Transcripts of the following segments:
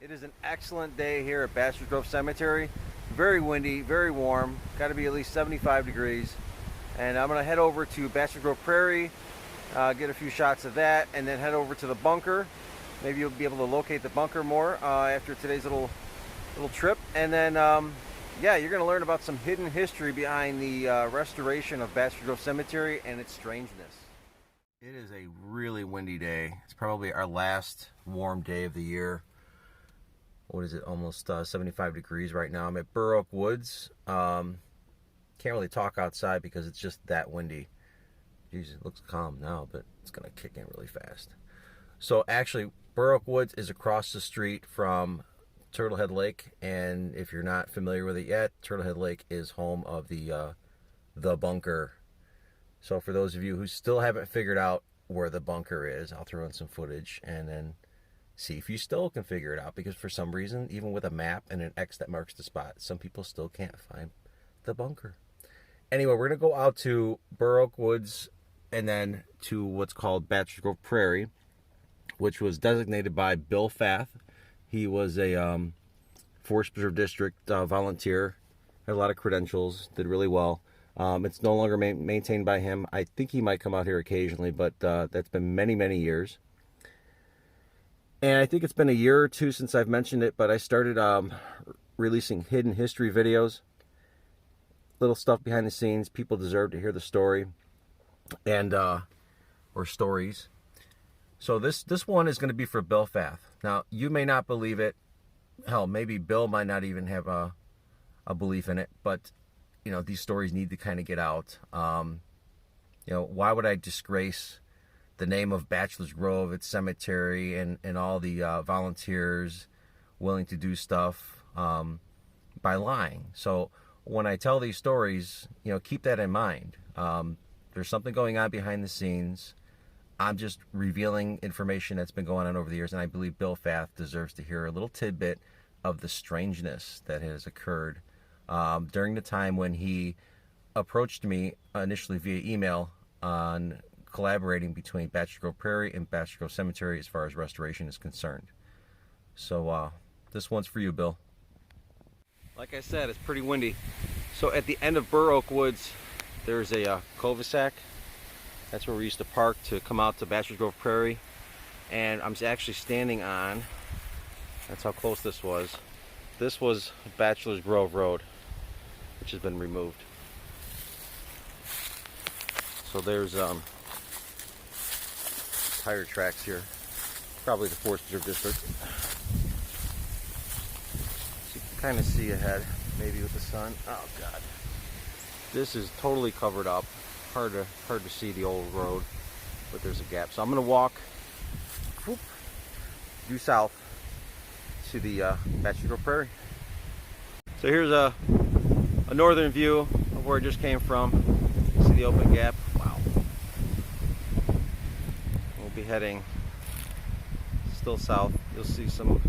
It is an excellent day here at Bachelors Grove Cemetery. Very windy, very warm. Got to be at least 75 degrees. And I'm going to head over to Bachelors Grove Prairie, get a few shots of that, and then head over to the bunker. Maybe you'll be able to locate the bunker more after today's little trip. And then, yeah, you're going to learn about some hidden history behind the restoration of Bachelors Grove Cemetery and its strangeness. It is a really windy day. It's probably our last warm day of the year. What is it, almost 75 degrees right now. I'm at Burr Oak Woods. Can't really talk outside because it's just that windy. Jeez, it looks calm now, but it's going to kick in really fast. So actually, Burr Oak Woods is across the street from Turtlehead Lake, and if you're not familiar with it yet, Turtlehead Lake is home of the bunker. So for those of you who still haven't figured out where the bunker is, I'll throw in some footage and then see if you still can figure it out, because for some reason, even with a map and an X that marks the spot, some people still can't find the bunker. Anyway, we're going to go out to Burr Oak Woods and then to what's called Bachelors Grove Prairie, which was designated by Bill Fath. He was a Forest Preserve District volunteer, had a lot of credentials, did really well. It's no longer maintained by him. I think he might come out here occasionally, but that's been many, many years. And I think it's been a year or two since I've mentioned it, but I started releasing hidden history videos. Little stuff behind the scenes. People deserve to hear the story, and or stories. So this one is going to be for Bill Fath. Now, you may not believe it. Hell, maybe Bill might not even have a belief in it, but you know, these stories need to kind of get out. You know, why would I disgrace the name of Bachelors Grove, its cemetery, and all the volunteers willing to do stuff by lying? So when I tell these stories, you know, keep that in mind. There's something going on behind the scenes. I'm just revealing information that's been going on over the years, and I believe Bill Fath deserves to hear a little tidbit of the strangeness that has occurred during the time when he approached me initially via email on collaborating between Bachelors Grove Prairie and Bachelors Grove Cemetery as far as restoration is concerned. So this one's for you, Bill. Like I said, it's pretty windy. So at the end of Burr Oak Woods, there's a cul-de-sac. That's where we used to park to come out to Bachelors Grove Prairie. And I'm actually standing on, that's how close this was. This was Bachelors Grove Road, which has been removed. So there's tire tracks here, probably the Forest Preserve District. So you can kind of see ahead, maybe with the sun. Oh God, this is totally covered up. Hard to see the old road, but there's a gap. So I'm gonna walk due south to the Bachelors Grove Prairie. So here's a northern view of where I just came from. See the open gap. Wow. Be heading still south. You'll see some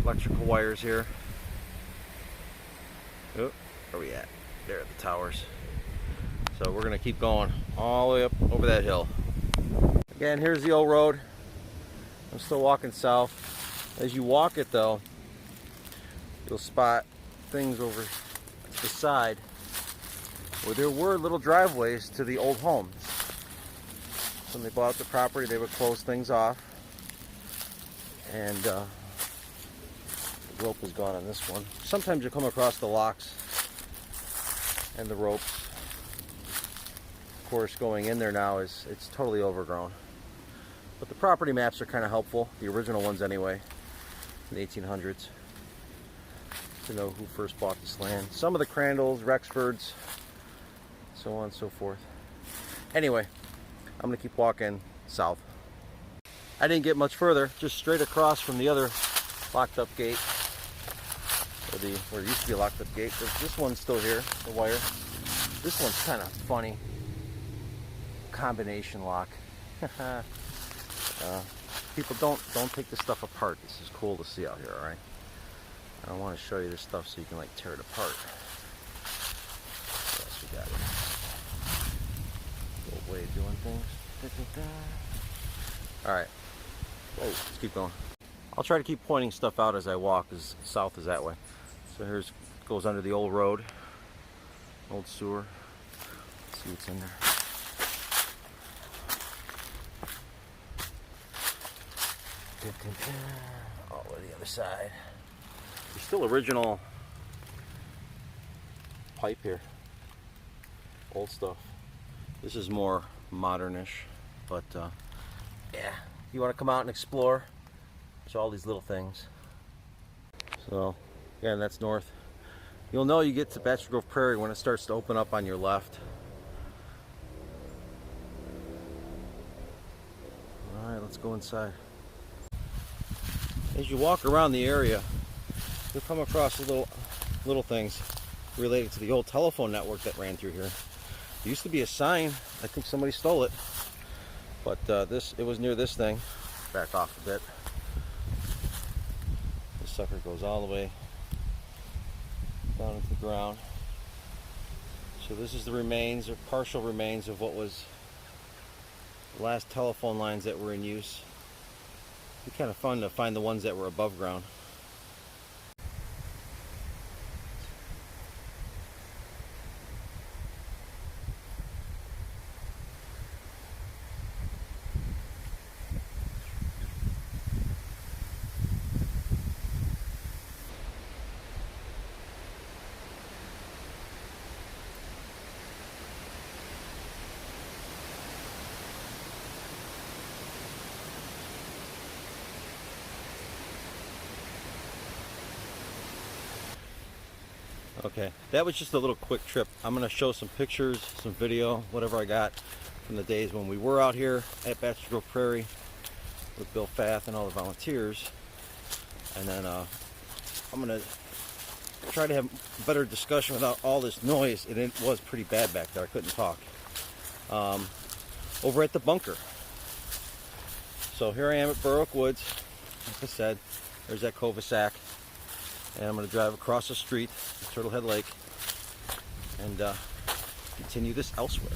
electrical wires here. Oh, where are we at? There at the towers. So we're gonna keep going all the way up over that hill. Again, here's the old road. I'm still walking south. As you walk it though, you'll spot things over to the side where there were little driveways to the old homes. When they bought the property, they would close things off, and the rope is gone on this one. Sometimes you come across the locks and the ropes. Of course, going in there now it's totally overgrown, but the property maps are kind of helpful, the original ones anyway, in the 1800s, to know who first bought this land. Some of the Crandalls, Rexfords, so on and so forth. Anyway, I'm gonna keep walking south. I didn't get much further, just straight across from the other locked up gate, or where it used to be a locked up gate. This one's still here, the wire. This one's kind of funny. Combination lock. People don't take this stuff apart. This is cool to see out here, all right? I want to show you this stuff so you can like tear it apart. What else we got here? Little way of doing things. Alright. Whoa, let's keep going. I'll try to keep pointing stuff out as I walk, because south is that way. So here's, goes under the old road, old sewer. Let's see what's in there. All the way to the other side. There's still original pipe here. Old stuff. This is more modernish, but yeah, you want to come out and explore, there's all these little things. So again, that's north. You'll know you get to Bachelor Grove Prairie when it starts to open up on your left. Alright, let's go inside. As you walk around the area, you'll come across little things related to the old telephone network that ran through here. There used to be a sign. I think somebody stole it, but it was near this thing. Back off a bit. This sucker goes all the way down into the ground. So this is the remains, or partial remains, of what was the last telephone lines that were in use. It'd be kind of fun to find the ones that were above ground. Okay, that was just a little quick trip. I'm going to show some pictures, some video, whatever I got from the days when we were out here at Bachelor Grove Prairie with Bill Fath and all the volunteers. And then I'm going to try to have a better discussion without all this noise. It was pretty bad back there. I couldn't talk. Over at the bunker. So here I am at Burr Oak Woods. Like I said, there's that cul-de-sac. And I'm going to drive across the street to Turtlehead Lake and continue this elsewhere.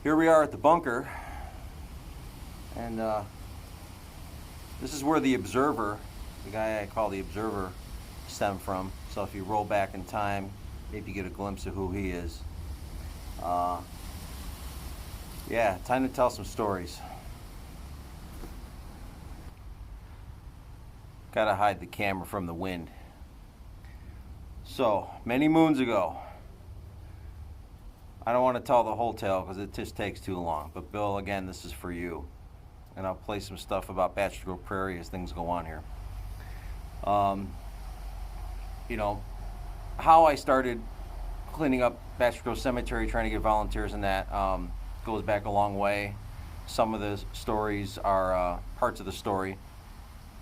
Here we are at the bunker, and this is where the Observer, the guy I call the Observer, stemmed from. So if you roll back in time maybe get a glimpse of who he is. Yeah, time to tell some stories. Gotta hide the camera from the wind. So, many moons ago, I don't want to tell the whole tale because it just takes too long. But Bill, again, this is for you. And I'll play some stuff about Bachelors Grove Prairie as things go on here. You know, how I started cleaning up Bachelors Grove Cemetery, trying to get volunteers in that, goes back a long way. Some of the stories are, parts of the story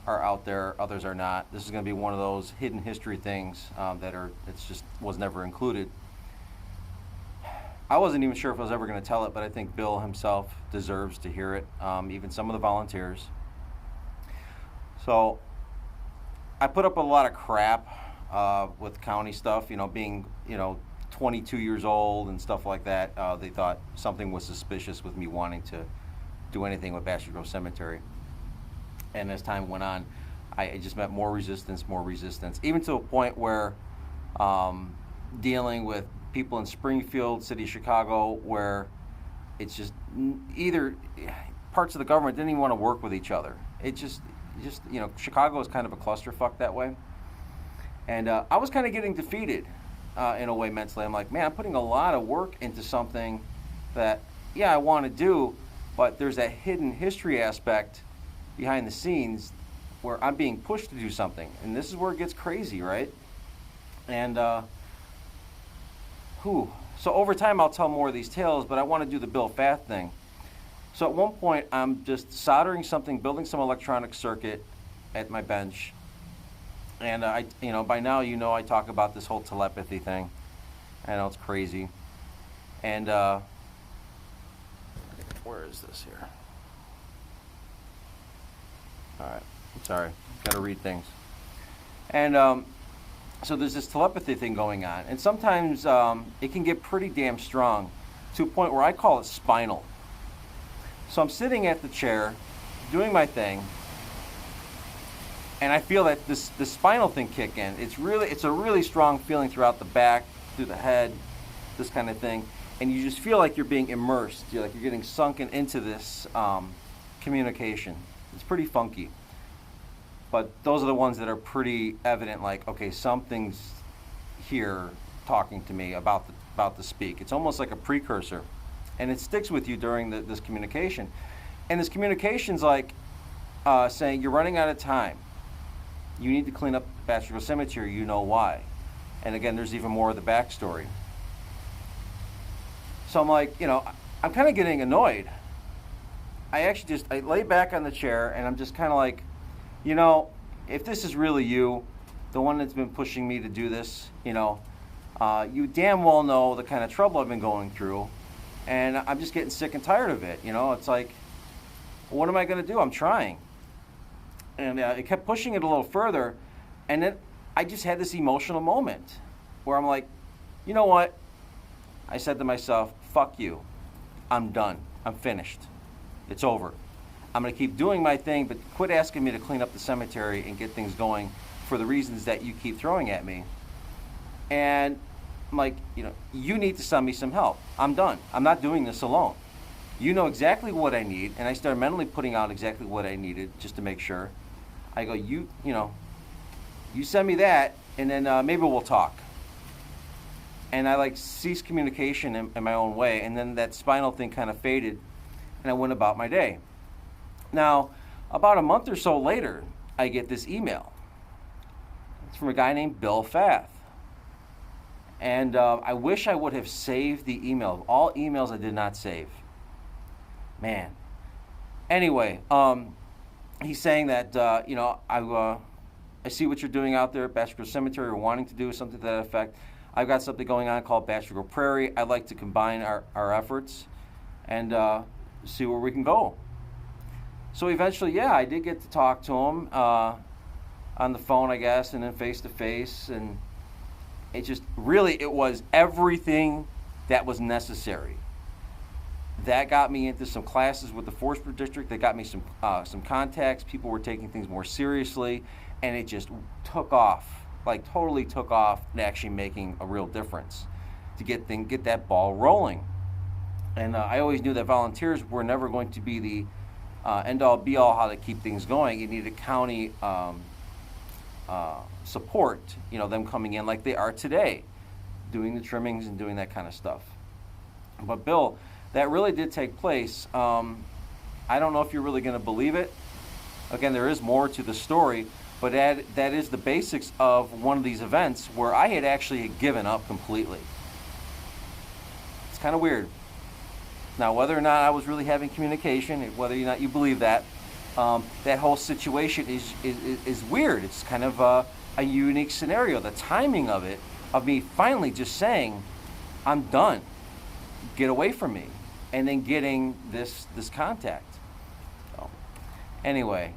are out there, others are not. This is going to be one of those hidden history things it's just was never included. I wasn't even sure if I was ever going to tell it, but I think Bill himself deserves to hear it, even some of the volunteers. So I put up a lot of crap with county stuff, being, 22 years old and stuff like that. They thought something was suspicious with me wanting to do anything with Bachelors Grove Cemetery. And as time went on, I just met more resistance, even to a point where dealing with people in Springfield, city of Chicago, where it's just either parts of the government didn't even want to work with each other. It just Chicago is kind of a clusterfuck that way. And I was kind of getting defeated in a way mentally. I'm like, man, I'm putting a lot of work into something that, yeah, I want to do, but there's that hidden history aspect behind the scenes where I'm being pushed to do something. And this is where it gets crazy, right? And so over time I'll tell more of these tales, but I want to do the Bill Fath thing. So at one point I'm just soldering something, building some electronic circuit at my bench. And by now I talk about this whole telepathy thing. I know it's crazy. And where is this here? All right, sorry, gotta read things. And so there's this telepathy thing going on, and sometimes it can get pretty damn strong to a point where I call it spinal. So I'm sitting at the chair, doing my thing, and I feel that this spinal thing kick in. It's a really strong feeling throughout the back, through the head, this kind of thing, and you just feel like you're being immersed. You're getting sunken into this communication. It's pretty funky. But those are the ones that are pretty evident, like, okay, something's here talking to me about to speak. It's almost like a precursor. And it sticks with you during this communication. And this communication's like saying, you're running out of time. You need to clean up Bachelors Grove Cemetery, you know why. And again, there's even more of the backstory. So I'm like, I'm kind of getting annoyed. I lay back on the chair and I'm just kind of like, if this is really you, the one that's been pushing me to do this, you damn well know the kind of trouble I've been going through, and I'm just getting sick and tired of it. It's like, what am I going to do? I'm trying. And it kept pushing it a little further, and then I just had this emotional moment where I'm like, you know what? I said to myself, fuck you. I'm done. I'm finished. It's over. I'm going to keep doing my thing, but quit asking me to clean up the cemetery and get things going for the reasons that you keep throwing at me. And I'm like, you need to send me some help. I'm done. I'm not doing this alone. You know exactly what I need. And I started mentally putting out exactly what I needed just to make sure. I go, you send me that, and then maybe we'll talk. And I ceased communication in my own way. And then that spinal thing kind of faded, and I went about my day. Now, about a month or so later, I get this email. It's from a guy named Bill Fath. And I wish I would have saved the email. All emails I did not save. Man. Anyway, he's saying that, I see what you're doing out there at Bachelors Grove Cemetery, or wanting to do something to that effect. I've got something going on called Bachelors Grove Prairie. I'd like to combine our efforts and see where we can go. So eventually, I did get to talk to him on the phone, I guess, and then face-to-face. And it was everything that was necessary. That got me into some classes with the Forestburg District. That got me some contacts. People were taking things more seriously, and it just took off like totally took off and actually making a real difference to get that ball rolling. And I always knew that volunteers were never going to be the end all be all how to keep things going. You needed county support, them coming in like they are today, doing the trimmings and doing that kind of stuff. But Bill, that really did take place. I don't know if you're really going to believe it. Again, there is more to the story, but that is the basics of one of these events where I had actually given up completely. It's kind of weird. Now, whether or not I was really having communication, whether or not you believe that, that whole situation is weird. It's kind of a unique scenario. The timing of it, of me finally just saying, I'm done. Get away from me. And then getting this contact. So, anyway,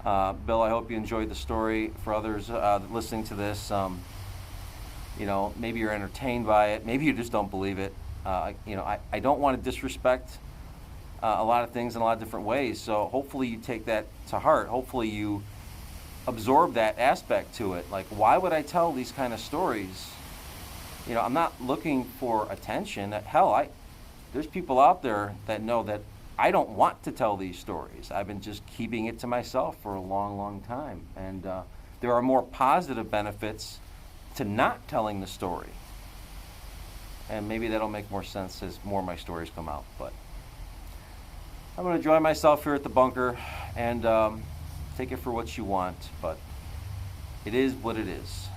Bill, I hope you enjoyed the story. For others listening to this, maybe you're entertained by it. Maybe you just don't believe it. I don't want to disrespect a lot of things in a lot of different ways. So hopefully you take that to heart. Hopefully you absorb that aspect to it. Like, why would I tell these kind of stories? I'm not looking for attention. Hell, there's people out there that know that I don't want to tell these stories. I've been just keeping it to myself for a long, long time. And there are more positive benefits to not telling the story. And maybe that'll make more sense as more of my stories come out. But I'm going to enjoy myself here at the bunker and take it for what you want. But it is what it is.